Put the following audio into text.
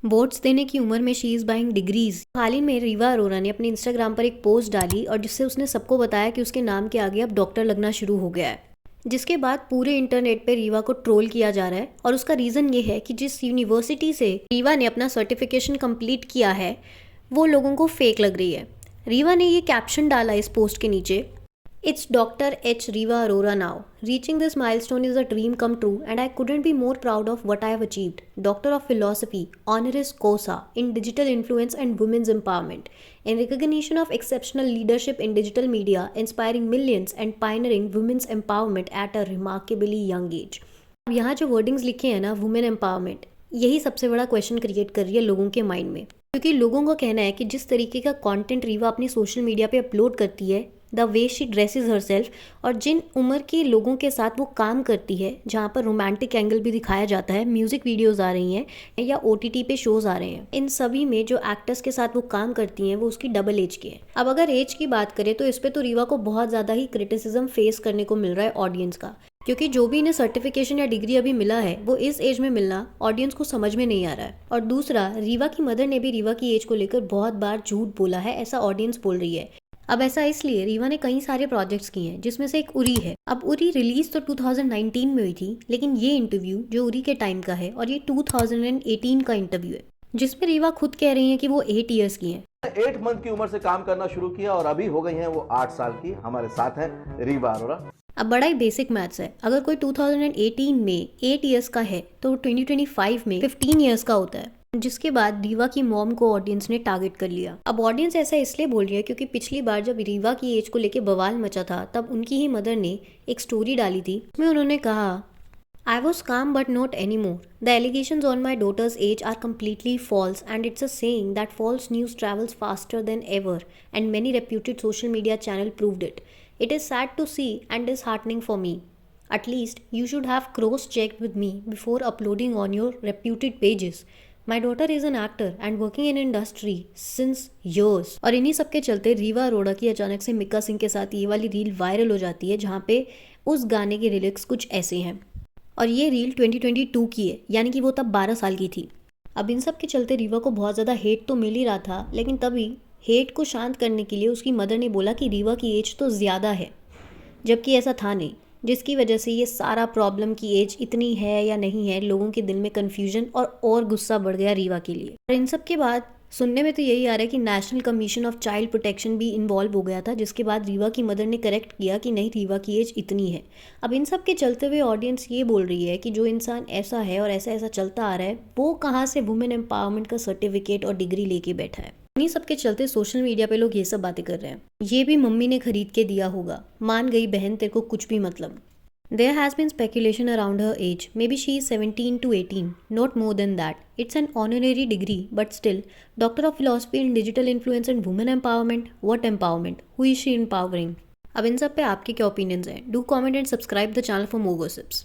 Boards देने की उम्र में शी इज़ बाइंग डिग्रीज। हाल ही में रीवा अरोरा ने अपने इंस्टाग्राम पर एक पोस्ट डाली और जिससे उसने सबको बताया कि उसके नाम के आगे अब डॉक्टर लगना शुरू हो गया है। जिसके बाद पूरे इंटरनेट पे रीवा को ट्रोल किया जा रहा है और उसका रीज़न ये है कि जिस यूनिवर्सिटी से रीवा ने अपना सर्टिफिकेशन कंप्लीट किया है वो लोगों को फेक लग रही है। रीवा ने ये कैप्शन डाला इस पोस्ट के नीचे, It's Dr. H. Riva Arora now. Reaching this milestone is a dream come true, and I couldn't be more proud of what I have achieved. Doctor of Philosophy, honoris causa in digital influence and women's empowerment. In recognition of exceptional leadership in digital media, inspiring millions and pioneering women's empowerment at a remarkably young age. अब यहाँ जो wordings लिखे हैं ना, women empowerment, यही सबसे बड़ा question create कर रही है लोगों के माइंड में, क्योंकि लोगों का कहना है कि जिस तरीके का कंटेंट रीवा अपनी सोशल मीडिया पे अपलोड करती है, the way she dresses herself, और जिन उम्र के लोगों के साथ वो काम करती है, जहाँ पर रोमांटिक एंगल भी दिखाया जाता है, म्यूजिक वीडियोस आ रही हैं या OTT पे शोज आ रहे हैं, इन सभी में जो एक्टर्स के साथ वो काम करती हैं वो उसकी डबल एज की है। अब अगर एज की बात करें तो इस पे तो रीवा को बहुत ज़्यादा ही क्रिटिसिज्म फेस करने को मिल रहा है ऑडियंस का, क्योंकि जो भी इन्हें सर्टिफिकेशन या डिग्री अभी मिला है वो इस एज में मिलना ऑडियंस को समझ में नहीं आ रहा है। और दूसरा, रीवा की मदर ने भी रीवा की एज को लेकर बहुत बार झूठ बोला है, ऐसा ऑडियंस बोल रही है। अब ऐसा इसलिए, रीवा ने कई सारे प्रोजेक्ट्स किए हैं जिसमें से एक उरी है। अब उरी रिलीज तो 2019 में हुई थी, लेकिन ये इंटरव्यू जो उरी के टाइम का है और ये 2018 का इंटरव्यू है, जिसमें रीवा खुद कह रही हैं कि वो 8 ईयर्स की हैं। 8 मंथ की उम्र से काम करना शुरू किया और अभी हो गई हैं वो 8 साल की। हमारे साथ हैं रीवा अरोरा। अब बड़ा ही बेसिक मैथ्स है, अगर कोई 2018 में 8 ईयर्स का है तो 2025 में 15 ईयर्स का होता है। जिसके बाद रीवा की मॉम को ऑडियंस ने टारगेट कर लिया। अब ऑडियंस ऐसा इसलिए बोल रही है क्योंकि पिछली बार जब रीवा की एज को लेके बवाल मचा था तब उनकी ही मदर ने एक स्टोरी डाली थी, उसमें उन्होंने कहा, I was calm but not anymore. The allegations on my daughter's age are completely false, and it's a saying that false news travels faster than ever, and many reputed social media channels proved it. It is sad to see and disheartening for me. At least you should have cross-checked with me before uploading on your reputed pages. My daughter is an actor and working in industry since years. और इन्हीं सब के चलते रीवा अरोड़ा की अचानक से मिक्का सिंह के साथ ये वाली रील वायरल हो जाती है, जहाँ पे उस गाने के लिरिक्स कुछ ऐसे हैं, और ये रील 2022 की है, यानी कि वो तब 12 साल की थी। अब इन सब के चलते रीवा को बहुत ज़्यादा हेट तो मिल ही रहा था, लेकिन तभी हेट को शांत करने के लिए उसकी मदर ने बोला कि रीवा की एज तो ज़्यादा है, जबकि ऐसा था नहीं, जिसकी वजह से ये सारा प्रॉब्लम की एज इतनी है या नहीं है, लोगों के दिल में कन्फ्यूजन और गुस्सा बढ़ गया रीवा के लिए। और इन सब के बाद सुनने में तो यही आ रहा है कि national commission of child protection भी इन्वॉल्व हो गया था, जिसके बाद रीवा की मदर ने करेक्ट किया कि नहीं, रीवा की एज इतनी है। अब इन सब के चलते हुए ऑडियंस ये बोल रही है कि जो इंसान ऐसा है और ऐसा ऐसा चलता आ रहा है, वो कहाँ से वुमेन एम्पावरमेंट का सर्टिफिकेट और डिग्री लेके बैठा है। इन्हीं सब के चलते सोशल मीडिया पे लोग ये सब बातें कर रहे हैं, ये भी मम्मी ने खरीद के दिया होगा, मान गई बहन, तेरे को कुछ भी मतलब। There has been speculation around her age. Maybe she is 17 to 18, not more than that. It's an honorary degree, but still, Doctor of Philosophy in Digital Influence and Women Empowerment. What empowerment? Who is she empowering? अब इन सब पे आपके क्या opinions हैं? Do comment and subscribe the channel for more gossips.